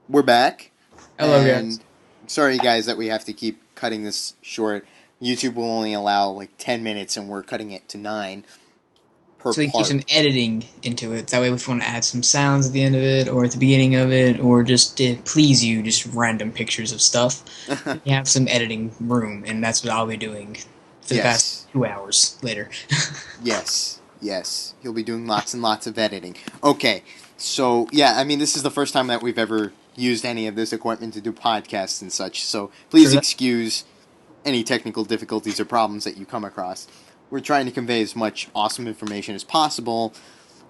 We're back, Hello, guys. and sorry guys that we have to keep cutting this short. YouTube will only allow like 10 minutes, and we're cutting it to 9 per So we can keep part. some editing into it. That way, if we want to add some sounds at the end of it, or at the beginning of it, or just to please you, just random pictures of stuff, we have some editing room, and that's what I'll be doing for the past Yes, 2 hours later. yes. You'll be doing lots and lots of editing. Okay, so yeah, I mean, this is the first time that we've ever used any of this equipment to do podcasts and such, so please True that. excuse any technical difficulties or problems that you come across. We're trying to convey as much awesome information as possible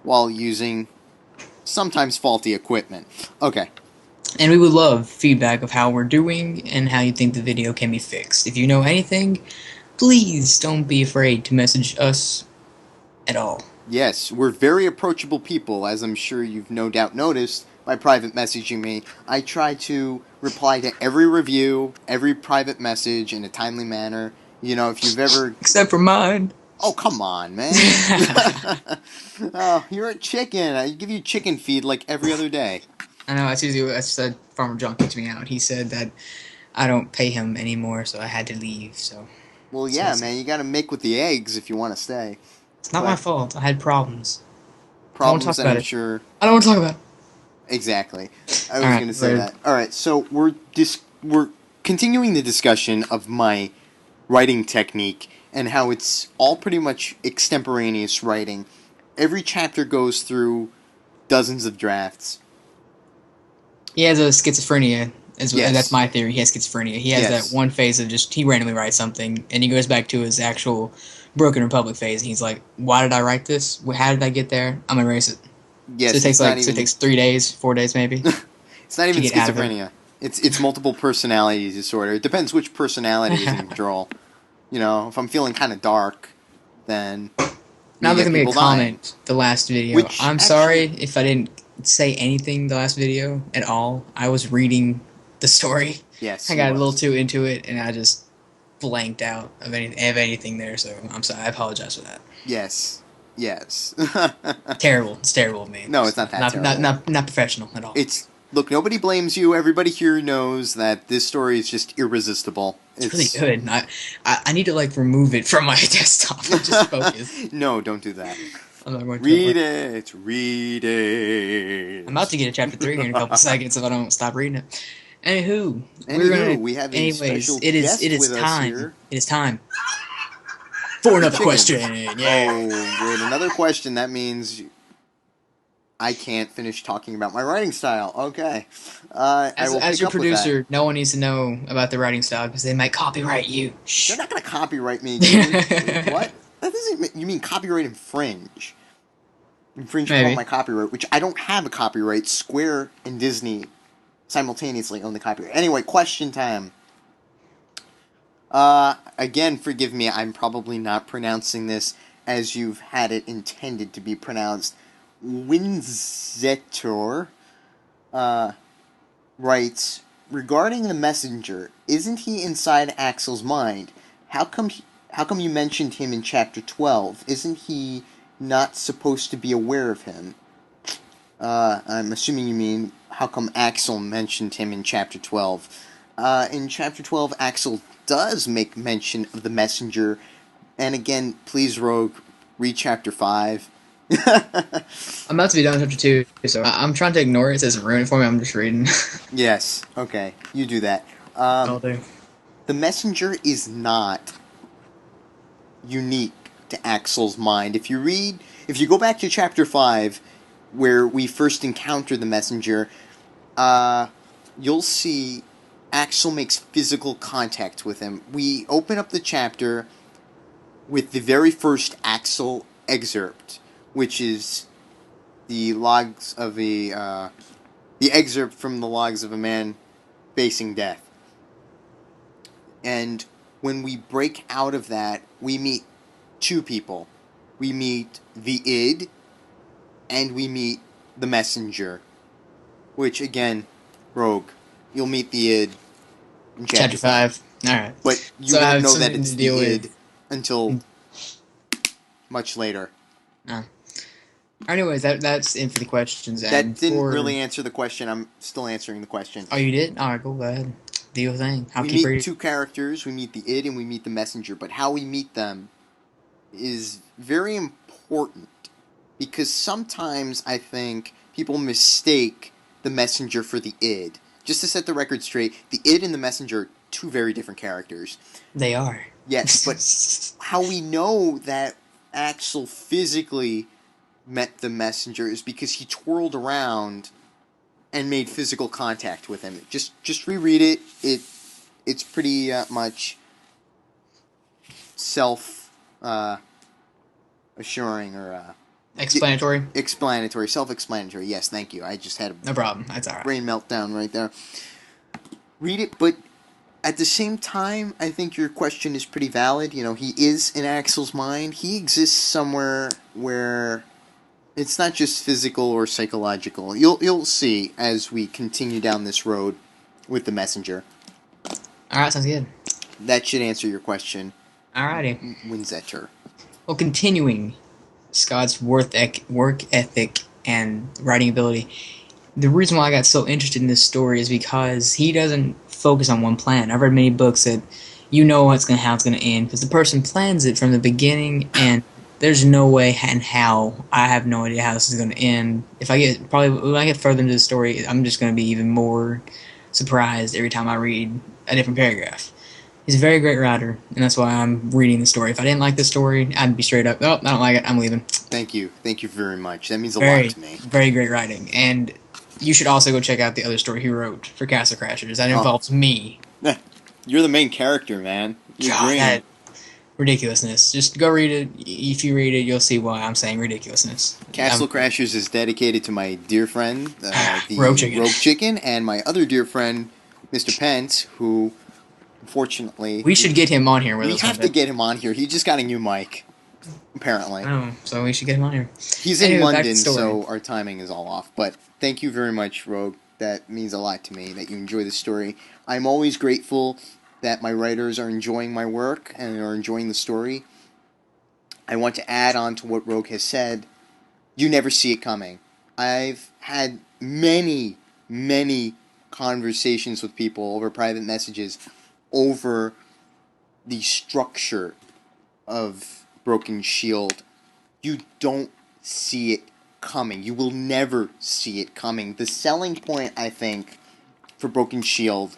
while using sometimes faulty equipment. Okay. And we would love feedback of how we're doing and how you think the video can be fixed. If you know anything, please don't be afraid to message us at all. Yes, we're very approachable people, as I'm sure you've no doubt noticed by private messaging me. I try to reply to every review, every private message in a timely manner. You know, if you've ever... Except for mine. Oh, come on, man. Oh, you're a chicken. I give you chicken feed like every other day. I know, that's said Farmer John kicked me out. He said that I don't pay him anymore, so I had to leave. Well, So yeah, man, you gotta make with the eggs if you want to stay. it's not my But fault. I had problems. I don't want to problems talk that about I'm it. sure... I don't want to talk about it. Exactly. I All was right, going to say rude. that. All right, so we're continuing the discussion of my writing technique and how it's all pretty much extemporaneous writing. Every chapter goes through dozens of drafts. He has a schizophrenia. That's Yes. my theory. He has schizophrenia. He has that Yes. one phase of just he randomly writes something, and he goes back to his actual Broken Republic phase, and he's like, "Why did I write this? How did I get there? I'm gonna erase it." So Yes, it's not it even takes 3 days, 4 days maybe it's not to even get out of him. schizophrenia. It's multiple personality disorder. It depends which personality is in control. You know, if I'm feeling kind of dark, then Now you look get at me a people dying. comment the last video. Which I'm actually... sorry if I didn't say anything the last video at all. I was reading the story. Yes, I he got a little was. too into it and I just blanked out of anything there, so I'm sorry. I apologize for that. Yes. Yes. Terrible. It's terrible of me. No, it's It's not that terrible. not professional at all. It's look, nobody blames you. Everybody here knows that this story is just irresistible. It's really It's good. I need to like remove it from my desktop and just focus. no, don't do that. I'm not going to. Read it. Read I'm about it. to get to chapter 3 here in a couple seconds if I don't stop reading it. Anywho, we're Anywho, gonna. we have a Anyways, special it guest is with us time. here. It is time for The another chicken. question. Yeah. Oh, good. Another question. That means I can't finish talking about my writing style. Okay. I will As pick your up with that. producer, no one needs to know about the writing style because they might copyright you. They're Shh. not going to copyright me again. What? That doesn't mean... You mean copyright infringe. Infringe upon Maybe. my copyright, which I don't have a copyright. Square and Disney simultaneously own the copyright. Anyway, question time. Again, forgive me, I'm probably not pronouncing this as you've had it intended to be pronounced. Winzetor, uh, writes, regarding the messenger, isn't he inside Axel's mind? How come you mentioned him in chapter 12? Isn't he not supposed to be aware of him? I'm assuming you mean, how come Axel mentioned him in chapter 12? In chapter 12, Axel does make mention of the messenger, and again, please, Rogue, read chapter 5. I'm about to be done with chapter 2, so I'm trying to ignore it. It doesn't ruin it for me. I'm just reading. Yes, okay, you do that. I'll do. The messenger is not unique to Axel's mind. If you go back to chapter 5, where we first encounter the messenger, you'll see Axel makes physical contact with him. We open up the chapter with the very first Axel excerpt, which is the logs of the excerpt from the logs of a man facing death. And when we break out of that, we meet two people. We meet the id, and we meet the messenger. Which, again, Rogue, you'll meet the id in chapter Chapter 5. 5. Alright. But you So I won't have know that something it's to the deal id with. until much later. Uh, Anyways, that's it for the questions. That And didn't for really answer the question. I'm still answering the question. oh, you did? All right, go ahead. Do your thing. I'll We keep meet reading. two characters. We meet the id and we meet the messenger. But how we meet them is very important because sometimes I think people mistake the messenger for the id. Just to set the record straight, the id and the messenger are two very different characters. They are. Yes, but how we know that Axel physically met the messenger is because he twirled around and made physical contact with him. Just reread it. It's pretty much self assuring or Explanatory. explanatory, self explanatory. Yes, thank you. I just had a No problem. That's all right. brain meltdown right there. Read it, but at the same time, I think your question is pretty valid. You know, he is in Axel's mind. He exists somewhere where it's not just physical or psychological. You'll see as we continue down this road with the messenger. All right, sounds good. That should answer your question. Alrighty. Winzetter. Well, continuing Scott's work ethic and writing ability. The reason why I got so interested in this story is because he doesn't focus on one plan. I've read many books that you know how it's gonna end because the person plans it from the beginning, and there's no way and how I have no idea how this is gonna end. If I get probably when I get further into the story, I'm just gonna be even more surprised every time I read a different paragraph. He's a very great writer, and that's why I'm reading the story. If I didn't like the story, I'd be straight up, oh, I don't like it, I'm leaving. Thank you very much. That means a Very, lot to me. very great writing. And you should also go check out the other story he wrote for Castle Crashers. That Oh. involves me. You're the main character, man. You're God, green. that ridiculousness. Just go read it. If you read it, you'll see why I'm saying ridiculousness. Castle Crashers is dedicated to my dear friend, the RogueChicken. RogueChicken, and my other dear friend, Mr. Pence, who, unfortunately... We should get him on here with We us. have to get him on here. He just got a new mic, apparently. Oh, so we should get him on here. He's Anyway, in back to London, the story. so our timing is all off. But thank you very much, Rogue. That means a lot to me, that you enjoy the story. I'm always grateful that my writers are enjoying my work and are enjoying the story. I want to add on to what Rogue has said. You never see it coming. I've had many, many conversations with people over private messages over the structure of Broken Shield. You don't see it coming. You will never see it coming. The selling point, I think, for Broken Shield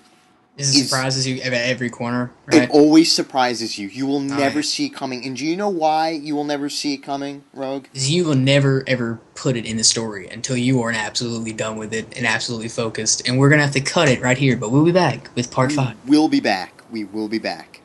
It surprises you at every corner, right? it always surprises you. You will never yeah. see it coming. And do you know why you will never see it coming, Rogue? Because you will never ever put it in the story until you are absolutely done with it and absolutely focused. And we're gonna have to cut it right here, but we'll be back with part 5. We'll be back. We will be back.